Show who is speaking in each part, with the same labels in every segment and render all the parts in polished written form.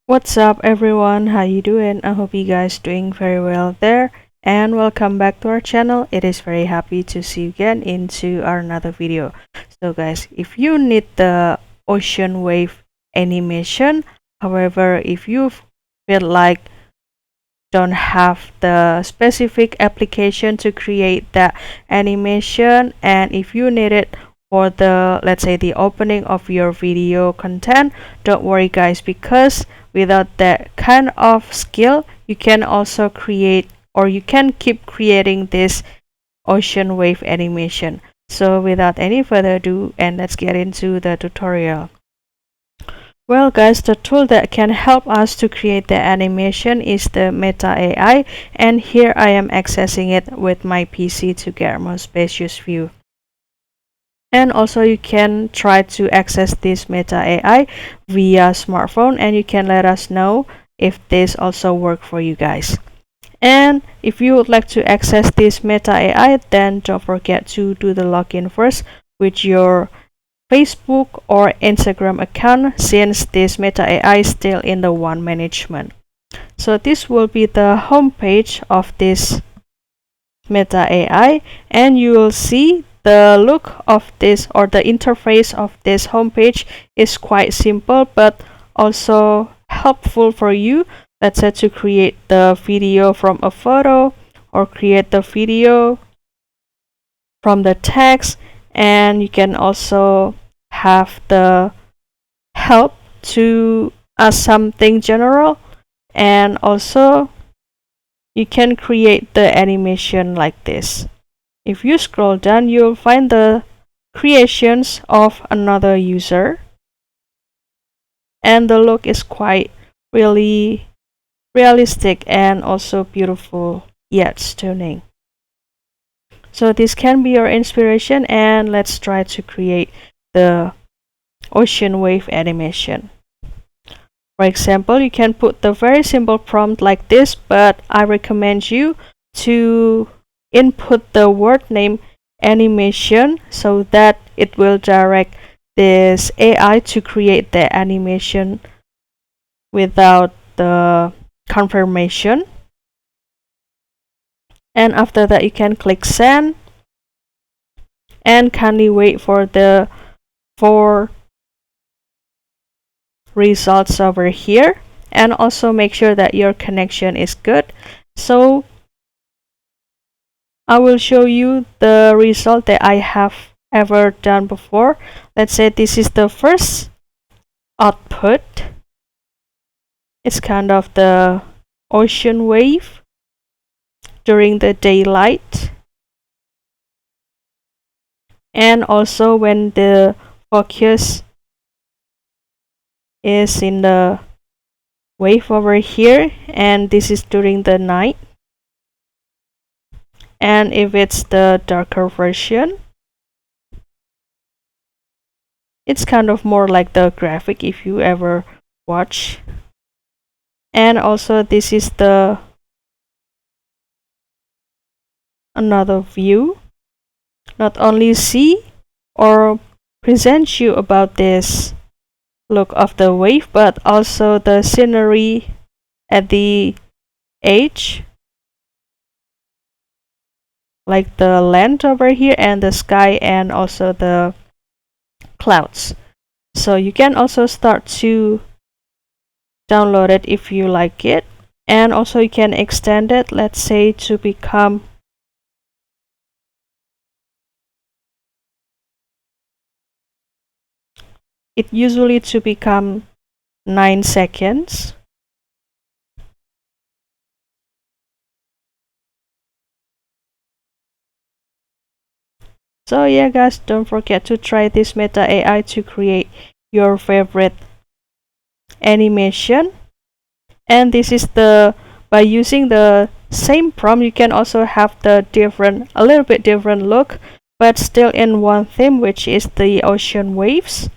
Speaker 1: What's up everyone? How you doing? I hope you guys doing very well there and welcome back to our channel. It is very happy to see you again into our another video. So guys, if you need the ocean wave animation, however, if you feel like don't have the specific application to create that animation, and if you need it for the, let's say, the opening of your video content, don't worry guys, because without that kind of skill you can also create, or you can keep creating this ocean wave animation. So without any further ado, and let's get into the tutorial. Well guys, the tool that can help us to create the animation is the Meta AI, and here I am accessing it with my PC to get a more spacious view. And also you can try to access this Meta AI via smartphone, and you can let us know if this also work for you guys. And if you would like to access this Meta AI, then don't forget to do the login first with your Facebook or Instagram account, since this Meta AI is still in the one management. So this will be the home page of this Meta AI, and you will see the look of this, or the interface of this homepage is quite simple but also helpful for you, let's say, to create the video from a photo or create the video from the text. And you can also have the help to ask something general, and also you can create the animation like this. If you scroll down, you'll find the creations of another user, and the look is quite really realistic and also beautiful yet stunning. So this can be your inspiration, and let's try to create the ocean wave animation. For example, you can put the very simple prompt like this, but I recommend you to input the word name animation so that it will direct this AI to create the animation without the confirmation. And after that you can click send, and kindly wait for the 4 results over here, and also make sure that your connection is good. So I will show you the result that I have ever done before. Let's say this is the first output. It's kind of the ocean wave during the daylight, and also when the focus is in the wave over here, and this is during the night. And if it's the darker version, it's kind of more like the graphic if you ever watch. And also this is the another view, not only see or present you about this look of the wave, but also the scenery at the edge, like the land over here and the sky and also the clouds. So you can also start to download it if you like it, and also you can extend it, let's say, to become it usually to become 9 seconds. So yeah guys, don't forget to try this Meta AI to create your favorite animation. And this is the, by using the same prompt, you can also have the different, a little bit different look, but still in one theme, which is the ocean waves.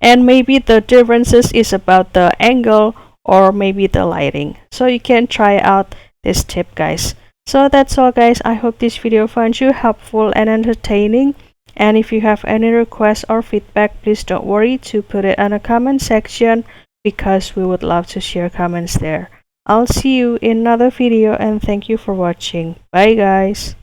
Speaker 1: And maybe the differences is about the angle or maybe the lighting. So you can try out this tip guys. So that's all guys. I hope this video finds you helpful and entertaining. And if you have any requests or feedback, please don't worry to put it in the comment section. because we would love to share comments there. I'll see you in another video and thank you for watching. Bye guys.